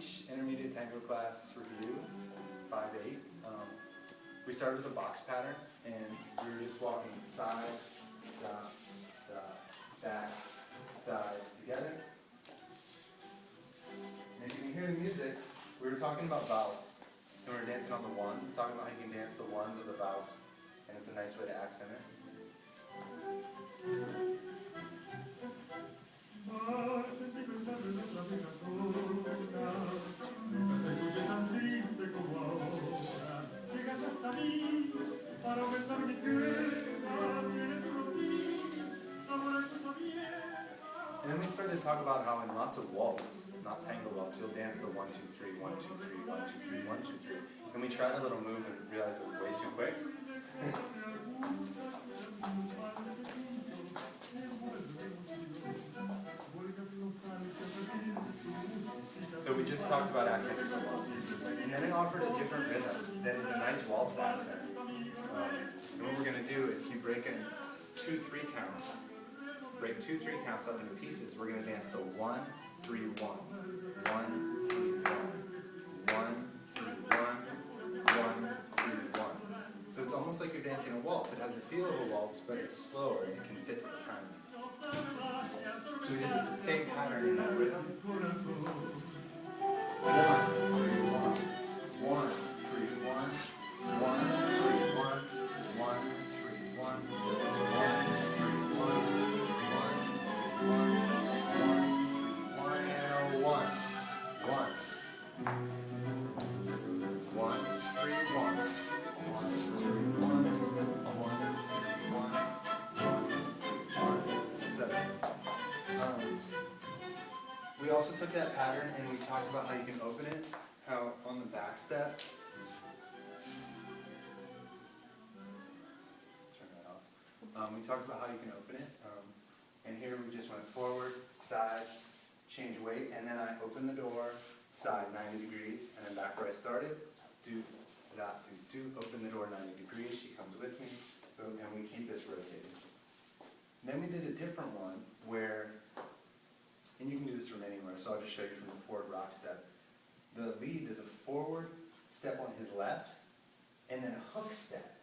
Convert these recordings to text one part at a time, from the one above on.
Beach Intermediate Tango class review, 5-8. We started with a box pattern, and we were just walking side, dot, dot, back, side, together. And if you can hear the music, we were talking about Vals, and we were dancing on the ones, talking about how you can dance the ones of the Vals, and it's a nice way to accent it. And then we started to talk about how in lots of waltz, not tango waltz, you'll dance the 1, 2, 3, 1, 2, 3, 1, 2, 3, 1, 2, 3. And we tried a little move and realized it was way too quick. So we just talked about accenting the waltz. And then it offered a different rhythm that is a nice waltz accent. And what we're going to do, if you break in 2, 3 counts, break 2, 3 counts up into pieces, we're going to dance the 1, 3, 1. 1, 3, 1. 1, 3, 1. 1, 3, 1. So it's almost like you're dancing a waltz. It has the feel of a waltz, but it's slower and it can fit to the time. So we did the same pattern in that rhythm. 1, 3, 1. 1, 3, 1. 1, 3, 1. 1, 3, 1. 1, 3, 1. 1, 1, 1, and a 1. 1. 1, 3, 1. 1, 3, 1. 1, 1, 1, 7. We also took that pattern and we talked about how you can open it, how on the back step, turn that off. We talked about how you can open it, and here we just went forward, side, change weight, and then I open the door, side 90 degrees, and then back where I started, do, that, do, open the door 90 degrees, she comes with me, boom, and we keep this rotating. Then we did a different one where, and you can do this from anywhere, so I'll just show you from the forward rock step. The lead is a forward step on his left, and then a hook step.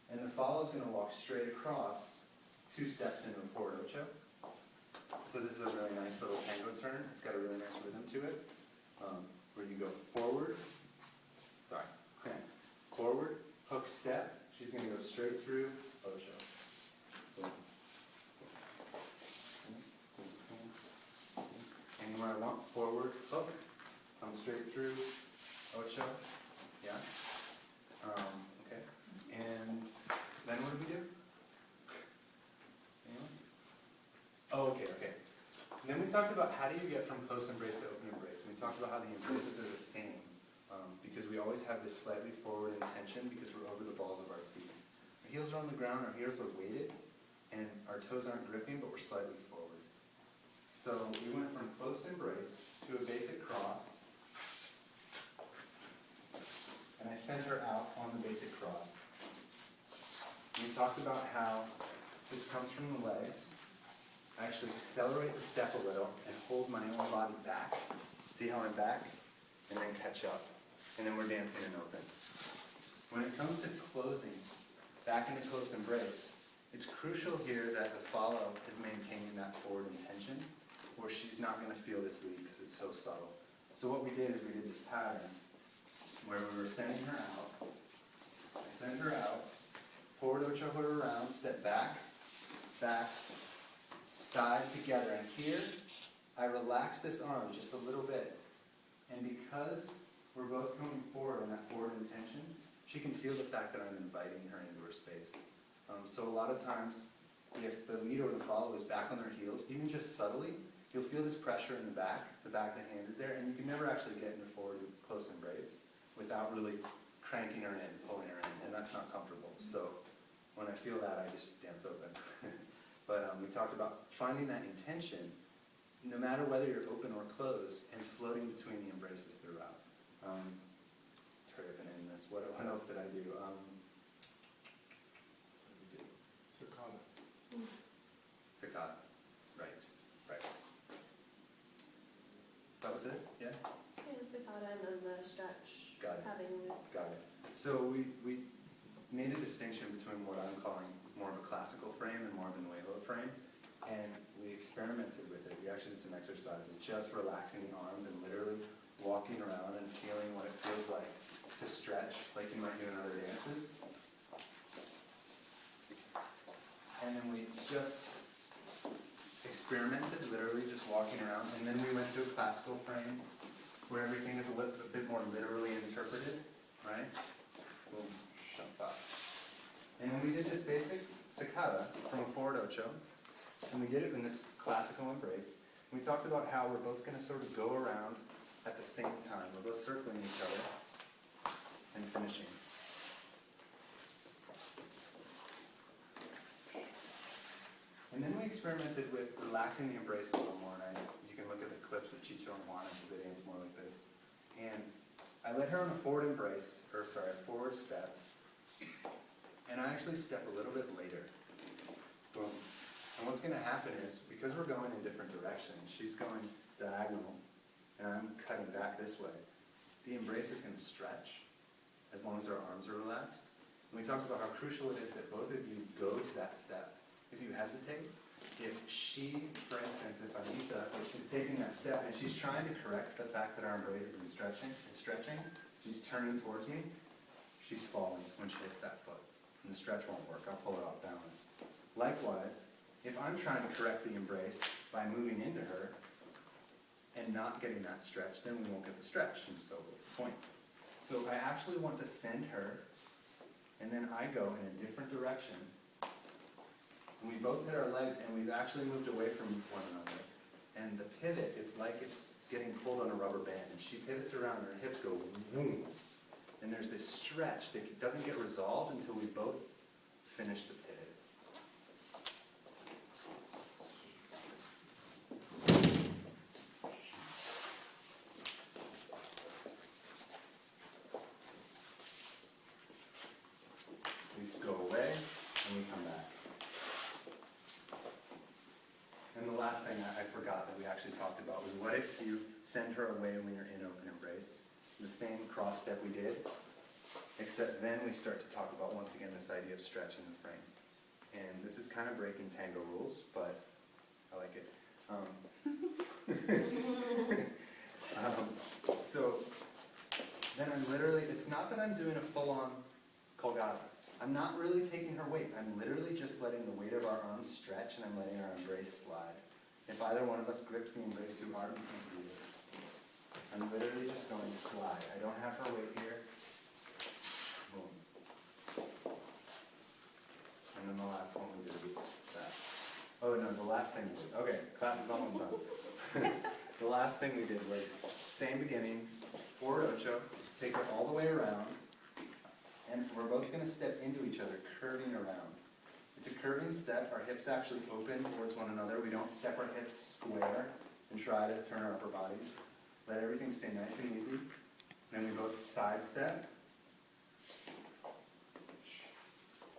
And the follow is going to walk straight across 2 steps into a forward ocho. So this is a really nice little tango turn. It's got a really nice rhythm to it, where you go forward, forward, hook step. She's going to go straight through ocho. Boom. Anywhere I want, forward, hook, come straight through, ocho, yeah, okay, and then what do we do? Anyone? Oh, okay. And then we talked about how do you get from close embrace to open embrace, and we talked about how the embraces are the same, because we always have this slightly forward intention because we're over the balls of our feet. Our heels are on the ground, our heels are weighted, and our toes aren't gripping, but we're slightly forward. So we went from close embrace to a basic cross, and I sent her out on the basic cross. We talked about how this comes from the legs. I actually accelerate the step a little and hold my own body back. See how I'm back? And then catch up. And then we're dancing and open. When it comes to closing, back into close embrace, it's crucial here that the follow is maintaining that forward intention, or she's not going to feel this lead because it's so subtle. So what we did is we did this pattern where we were sending her out. I send her out, forward ocho her around, step back, back, side together. And here, I relax this arm just a little bit. And because we're both coming forward on that forward intention, she can feel the fact that I'm inviting her into her space. So a lot of times, if the lead or the follow is back on their heels, even just subtly, you'll feel this pressure in the back of the hand is there, and you can never actually get into forward close embrace without really cranking her in, pulling her in, and that's not comfortable. So when I feel that, I just dance open. But we talked about finding that intention, no matter whether you're open or closed, and floating between the embraces throughout. Let's hurry up and end this. What else did I do? Saccada. Right. That was it? Yeah? Yeah, stretch. Got it. Having this. Got it. So we made a distinction between what I'm calling more of a classical frame and more of a nuevo frame, and we experimented with it. We actually did some exercises, just relaxing the arms and literally walking around and feeling what it feels like to stretch, like you might do in other dances. And then we just experimented, literally just walking around, and then we went to a classical frame where everything is a bit more literally interpreted, right? Boom, shut up. And then we did this basic cicada from a forward ocho, and we did it in this classical embrace. And we talked about how we're both going to sort of go around at the same time. We're both circling each other and finishing. And then we experimented with relaxing the embrace a little more, and you can look at the clips of Chicho and Juana because they dance more like this. And I led her on a forward embrace, a forward step, and I actually step a little bit later. Boom. And what's going to happen is, because we're going in different directions, she's going diagonal, and I'm cutting back this way, the embrace is going to stretch as long as our arms are relaxed. And we talked about how crucial it is that both of you go to that step. If you hesitate, if she, for instance, if Anita is taking that step and she's trying to correct the fact that our embrace is stretching, she's turning towards me, she's falling when she hits that foot. And the stretch won't work. I'll pull her off balance. Likewise, if I'm trying to correct the embrace by moving into her and not getting that stretch, then we won't get the stretch. And so what's the point? So I actually want to send her, and then I go in a different direction. And we both hit our legs, and we've actually moved away from one another. And the pivot, it's like it's getting pulled on a rubber band. And she pivots around, and her hips go boom. And there's this stretch that doesn't get resolved until we both finish the pivot. We just go away, and we come back. And the last thing I forgot that we actually talked about was, what if you send her away when you're in open embrace? The same cross step we did, except then we start to talk about, once again, this idea of stretching the frame. And this is kind of breaking tango rules, but I like it. So then I'm literally, it's not that I'm doing a full-on colgada. I'm not really taking her weight. I'm literally just letting the weight of our arms stretch, and I'm letting our embrace slide. If either one of us grips the embrace too hard, we can't do this. I'm literally just going slide. I don't have her weight here. Boom. And then the last one we did was that. Oh no, the last thing we did. Okay, class is almost done. The last thing we did was same beginning, forward ocho, take her all the way around, and we're both going to step into each other, curving around. It's a curving step. Our hips actually open towards one another. We don't step our hips square and try to turn our upper bodies. Let everything stay nice and easy. Then we both side step.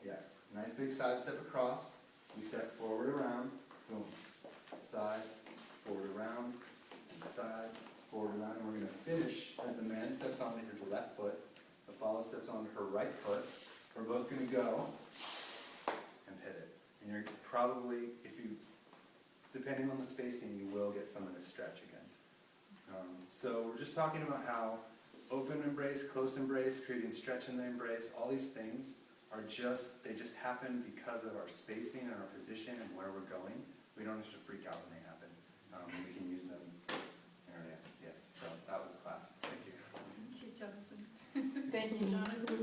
Yes, nice big side step across. We step forward around. Boom. Side, forward around, and side, forward around. And we're going to finish as the man steps onto his left foot. The follow steps onto her right foot. We're both going to go and pivot. And you're probably, depending on the spacing, you will get some of this stretch again. So we're just talking about how open embrace, close embrace, creating stretch in the embrace, all these things are they just happen because of our spacing and our position and where we're going. We don't have to freak out when they happen. We can use them in our dance. Yes, so that was class. Thank you. Thank you, Jonathan. Thank you, Jonathan.